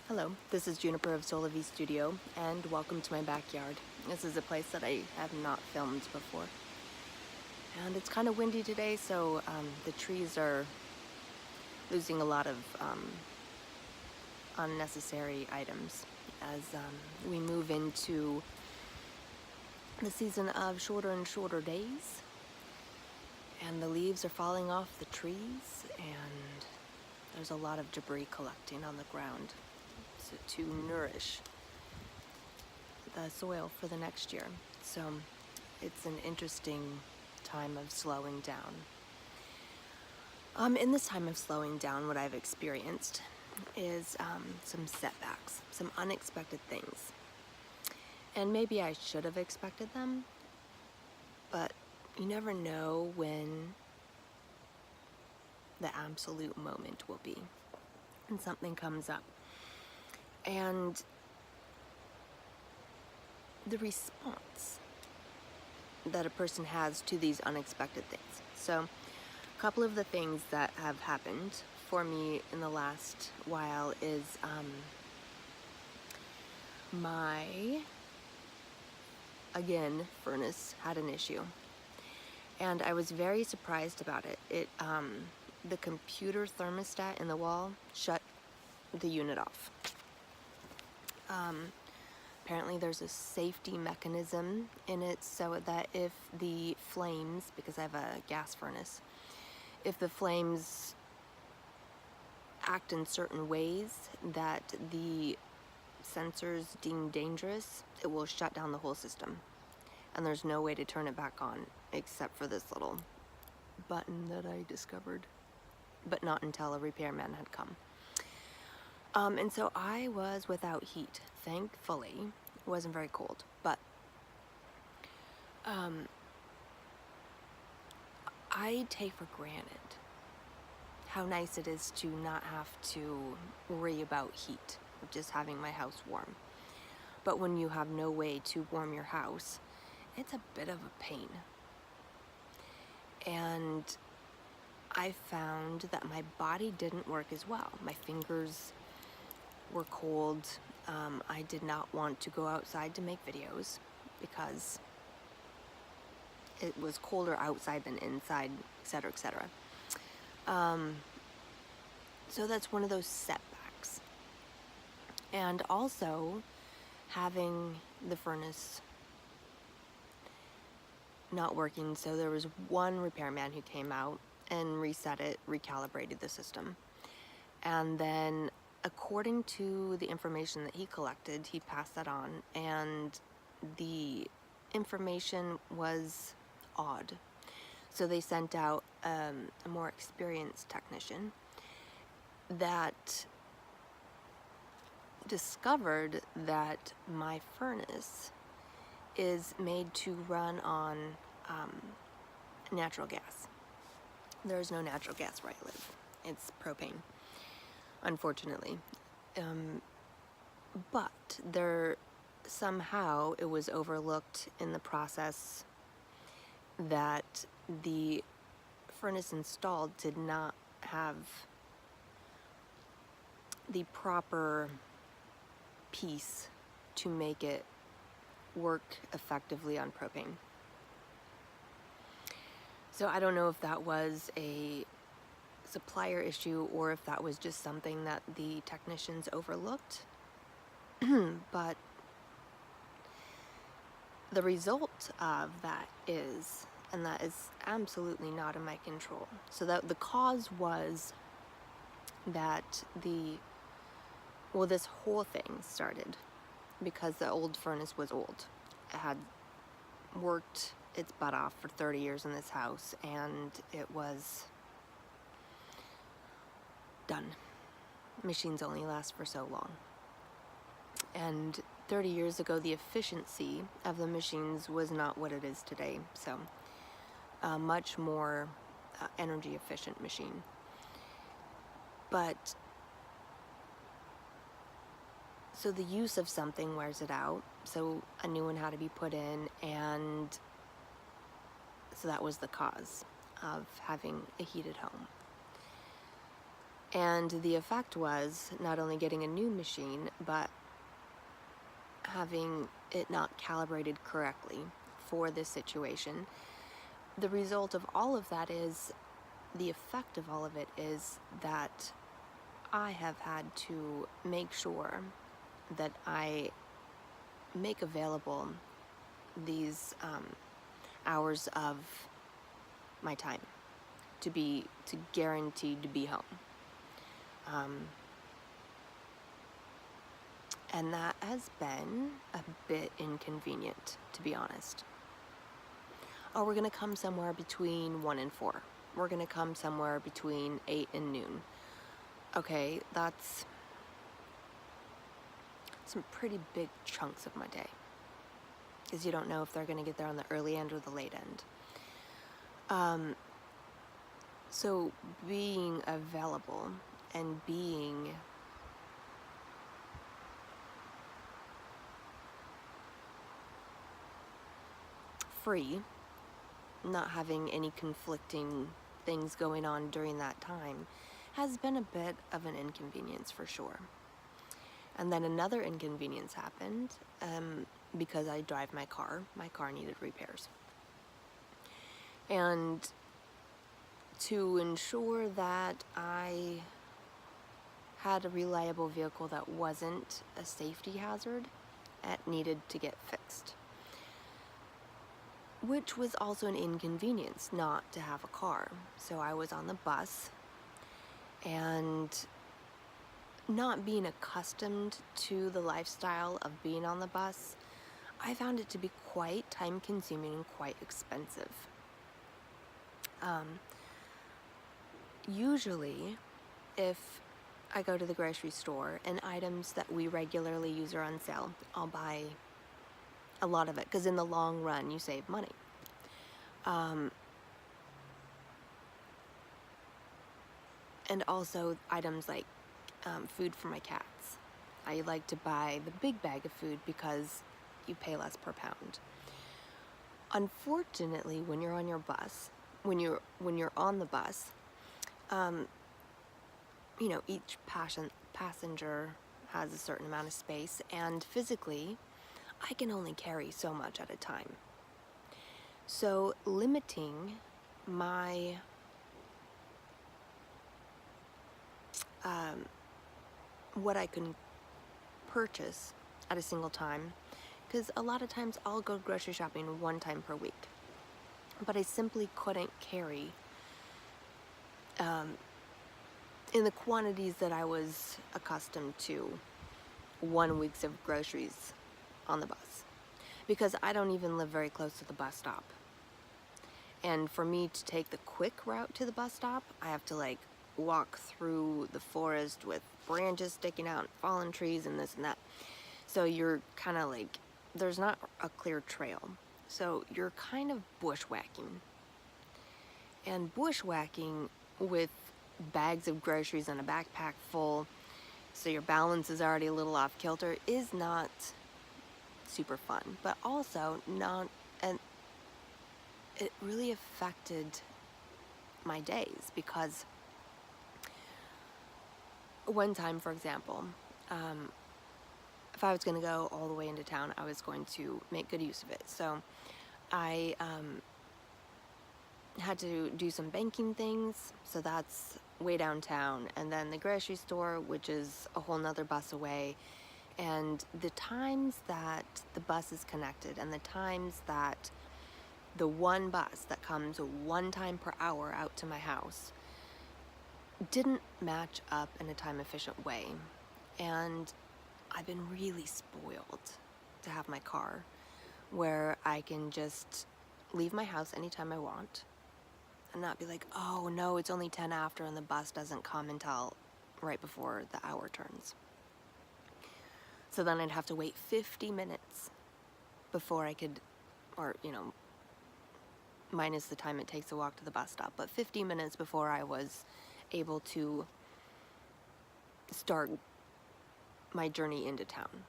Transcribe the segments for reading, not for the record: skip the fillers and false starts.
Hello, this is Juniper of Solavi Studio, and welcome to my backyard. This is a place that I have not filmed before. And it's kind of windy today, so the trees are losing a lot of unnecessary items as we move into the season of shorter and shorter days. And the leaves are falling off the trees, and there's a lot of debris collecting on the ground to nourish the soil for the next year. So it's an interesting time of slowing down. In this time of slowing down, what I've experienced is some setbacks, some unexpected things. And maybe I should have expected them, but you never know when the absolute moment will be when something comes up. And the response that a person has to these unexpected things. So a couple of the things that have happened for me in the last while is my, again, furnace had an issue. And I was very surprised about it. The computer thermostat in the wall shut the unit off. Apparently there's a safety mechanism in it so that if the flames, because I have a gas furnace, if the flames act in certain ways that the sensors deem dangerous, it will shut down the whole system. And there's no way to turn it back on except for this little button that I discovered, but not until a repairman had come. And so I was without heat. Thankfully, it wasn't very cold, but I take for granted how nice it is to not have to worry about heat, of just having my house warm. But when you have no way to warm your house, it's a bit of a pain. And I found that my body didn't work as well. My fingers were cold. I did not want to go outside to make videos because it was colder outside than inside, etc., etc. So that's one of those setbacks. And also having the furnace not working, so there was one repairman who came out and reset it, recalibrated the system. And then according to the information that he collected, he passed that on, and the information was odd. So they sent out a more experienced technician that discovered that my furnace is made to run on natural gas. There is no natural gas where I live. It's propane, unfortunately. But somehow it was overlooked in the process that the furnace installed did not have the proper piece to make it work effectively on propane. So I don't know if that was a supplier issue or if that was just something that the technicians overlooked. But the result of that is, and that is absolutely not in my control. So that the cause was that this whole thing started because the old furnace was old. It had worked its butt off for 30 years in this house, and it was done. Machines only last for so long. And 30 years ago, the efficiency of the machines was not what it is today. So a much more energy efficient machine. But so the use of something wears it out. So a new one had to be put in, and so that was the cause of having a heated home. And the effect was not only getting a new machine, but having it not calibrated correctly for this situation. The result of all of that is, the effect of all of it is that I have had to make sure that I make available these hours of my time to guaranteed to be home. And that has been a bit inconvenient, to be honest. Oh, we're gonna come somewhere between 1 and 4. We're gonna come somewhere between 8 and noon. Okay, that's some pretty big chunks of my day, because you don't know if they're gonna get there on the early end or the late end. So being available and being free, not having any conflicting things going on during that time, has been a bit of an inconvenience for sure. And then another inconvenience happened because I drive my car. My car needed repairs. And to ensure that I had a reliable vehicle that wasn't a safety hazard, it needed to get fixed. Which was also an inconvenience not to have a car. So I was on the bus, and not being accustomed to the lifestyle of being on the bus, I found it to be quite time consuming and quite expensive. Usually, if I go to the grocery store and items that we regularly use are on sale, I'll buy a lot of it, because in the long run you save money. And also items like food for my cats. I like to buy the big bag of food because you pay less per pound. Unfortunately, when you're on your bus, when you're on the bus, each passenger has a certain amount of space, and physically, I can only carry so much at a time. So limiting my what I can purchase at a single time, because a lot of times I'll go grocery shopping one time per week, but I simply couldn't carry in the quantities that I was accustomed to 1 week's of groceries on the bus, because I don't even live very close to the bus stop. And for me to take the quick route to the bus stop, I have to walk through the forest with branches sticking out and fallen trees and this and that. So you're kind of there's not a clear trail. So you're kind of bushwhacking. And bushwhacking with bags of groceries and a backpack full, so your balance is already a little off kilter, is not super fun, but also and it really affected my days, because one time, for example, if I was going to go all the way into town, I was going to make good use of it. So I had to do some banking things, so that's way downtown, and then the grocery store, which is a whole nother bus away. And the times that the bus is connected, and the times that the one bus that comes 1 time per hour out to my house didn't match up in a time efficient way. And I've been really spoiled to have my car where I can just leave my house anytime I want and not be like, oh no, it's only 10 after and the bus doesn't come until right before the hour turns. So then I'd have to wait 50 minutes before I could, or minus the time it takes to walk to the bus stop, but 50 minutes before I was able to start my journey into town.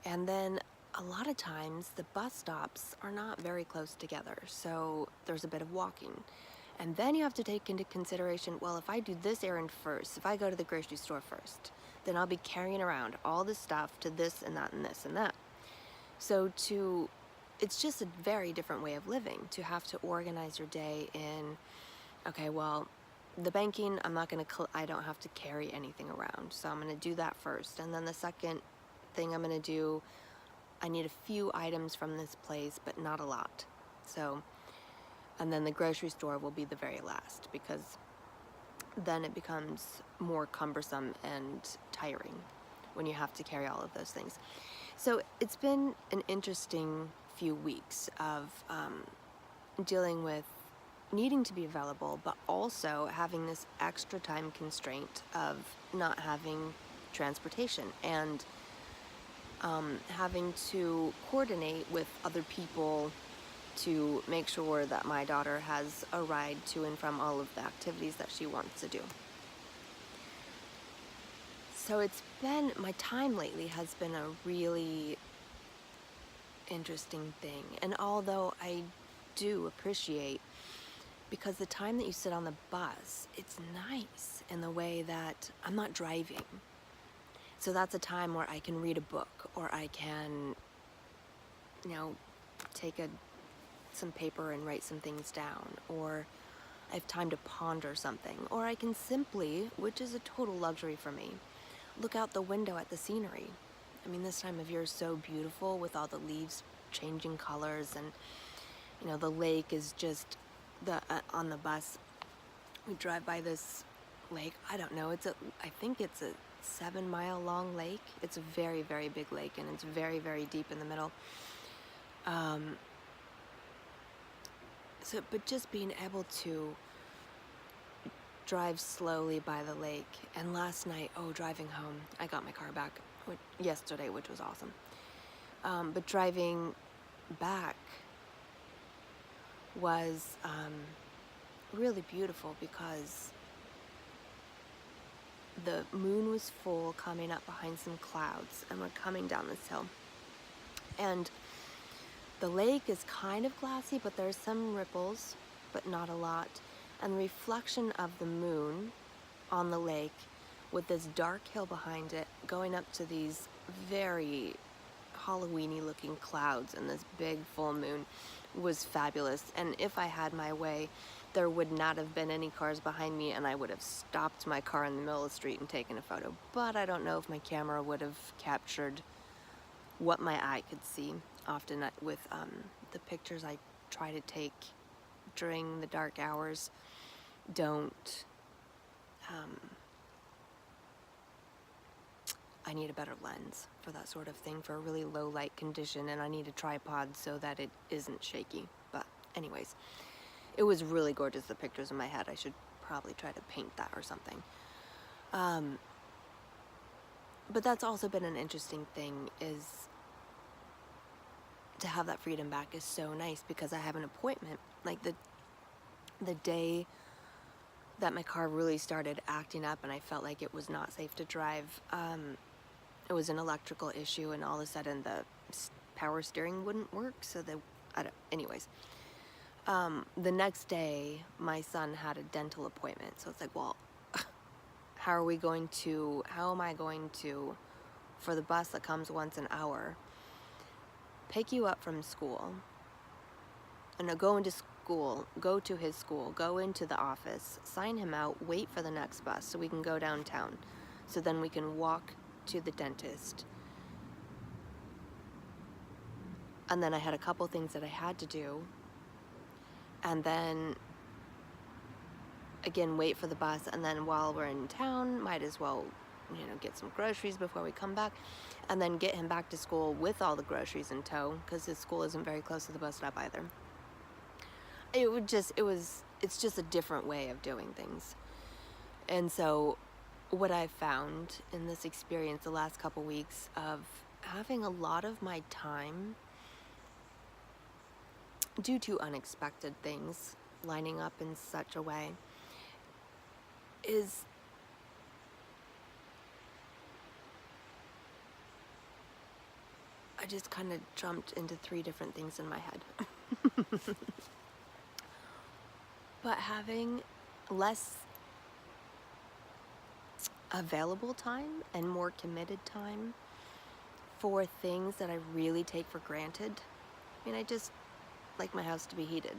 And then a lot of times the bus stops are not very close together, so there's a bit of walking. And then you have to take into consideration, well, if I do this errand first, if I go to the grocery store first, then I'll be carrying around all this stuff to this and that and this and that. So it's just a very different way of living to have to organize your day in, okay, well, the banking, I don't have to carry anything around. So I'm going to do that first. And then the second thing I'm going to do, I need a few items from this place, but not a lot. So, and then the grocery store will be the very last, because then it becomes more cumbersome and tiring when you have to carry all of those things. So it's been an interesting few weeks of dealing with needing to be available, but also having this extra time constraint of not having transportation, and having to coordinate with other people to make sure that my daughter has a ride to and from all of the activities that she wants to do. So my time lately has been a really interesting thing. And although I do appreciate, because the time that you sit on the bus, it's nice in the way that I'm not driving. So that's a time where I can read a book, or I can, take some paper and write some things down, or I have time to ponder something, or I can simply, which is a total luxury for me, look out the window at the scenery. I mean, this time of year is so beautiful with all the leaves changing colors, and the lake is just on the bus. We drive by this lake. I don't know. I think it's a 7-mile long lake. It's a very, very big lake, and it's very, very deep in the middle. But just being able to drive slowly by the lake. And last night, driving home, I got my car back yesterday, which was awesome. But driving back was really beautiful, because the moon was full, coming up behind some clouds, and we're coming down this hill. And the lake is kind of glassy, but there's some ripples, but not a lot. And the reflection of the moon on the lake, with this dark hill behind it, going up to these very Halloween-y looking clouds and this big full moon, was fabulous. And if I had my way, there would not have been any cars behind me, and I would have stopped my car in the middle of the street and taken a photo. But I don't know if my camera would have captured what my eye could see. Often with the pictures I try to take during the dark hours, I need a better lens for that sort of thing, for a really low light condition, and I need a tripod so that it isn't shaky. But anyways, it was really gorgeous, the pictures in my head. I should probably try to paint that or something. But that's also been an interesting thing, is to have that freedom back is so nice, because I have an appointment. Like the day that my car really started acting up and I felt like it was not safe to drive, it was an electrical issue, and all of a sudden the power steering wouldn't work. So anyways, the next day my son had a dental appointment. So it's like, well, how am I going to, for the bus that comes once an hour, pick you up from school, and go to his school, go into the office, sign him out, wait for the next bus so we can go downtown, so then we can walk to the dentist. And then I had a couple things that I had to do, and then again wait for the bus, and then while we're in town, might as well get some groceries before we come back, and then get him back to school with all the groceries in tow, because his school isn't very close to the bus stop either. It's just a different way of doing things. And so what I've found in this experience the last couple weeks of having a lot of my time, due to unexpected things lining up in such a way, is I just kind of jumped into 3 different things in my head. but having less available time and more committed time for things that I really take for granted. I mean, I just like my house to be heated.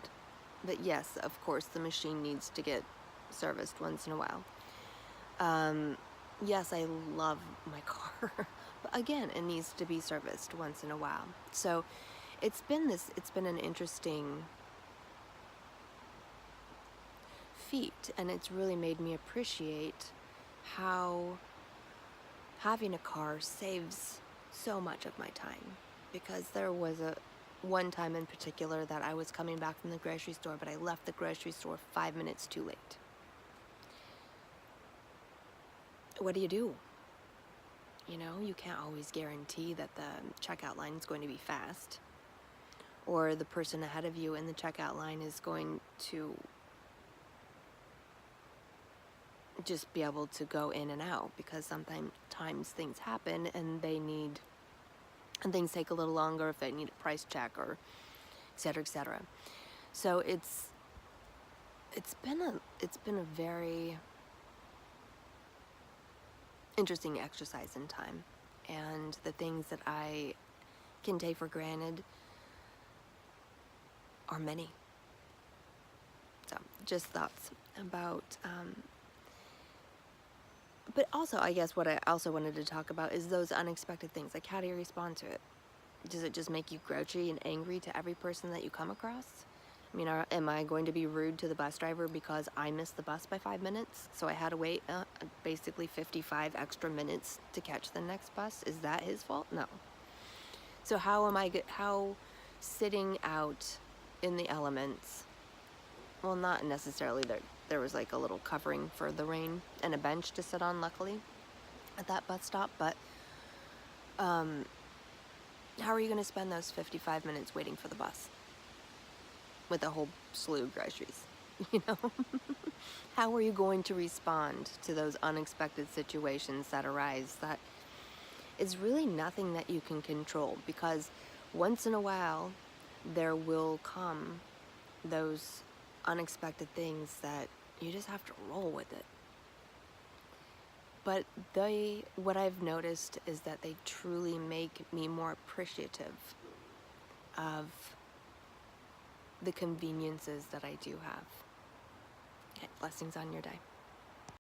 But yes, of course, the machine needs to get serviced once in a while. Yes, I love my car, but again, it needs to be serviced once in a while. So it's been an interesting feat, and it's really made me appreciate how having a car saves so much of my time. Because there was one time in particular that I was coming back from the grocery store, but I left the grocery store 5 minutes too late. What do? You know, you can't always guarantee that the checkout line is going to be fast, or the person ahead of you in the checkout line is going to just be able to go in and out, because sometimes things happen and things take a little longer if they need a price check, or et cetera, et cetera. So it's been a very interesting exercise in time, and the things that I can take for granted are many. So just thoughts about but also, I guess what I also wanted to talk about is those unexpected things. Like, how do you respond to it? Does it just make you grouchy and angry to every person that you come across? I mean, am I going to be rude to the bus driver because I missed the bus by 5 minutes? So I had to wait basically 55 extra minutes to catch the next bus? Is that his fault? No. So how sitting out in the elements, well, not necessarily, there was like a little covering for the rain and a bench to sit on, luckily, at that bus stop, but how are you going to spend those 55 minutes waiting for the bus with a whole slew of groceries? You know? How are you going to respond to those unexpected situations that arise? That is really nothing that you can control, because once in a while there will come those unexpected things that you just have to roll with it. But what I've noticed is that they truly make me more appreciative of the conveniences that I do have. Okay, blessings on your day.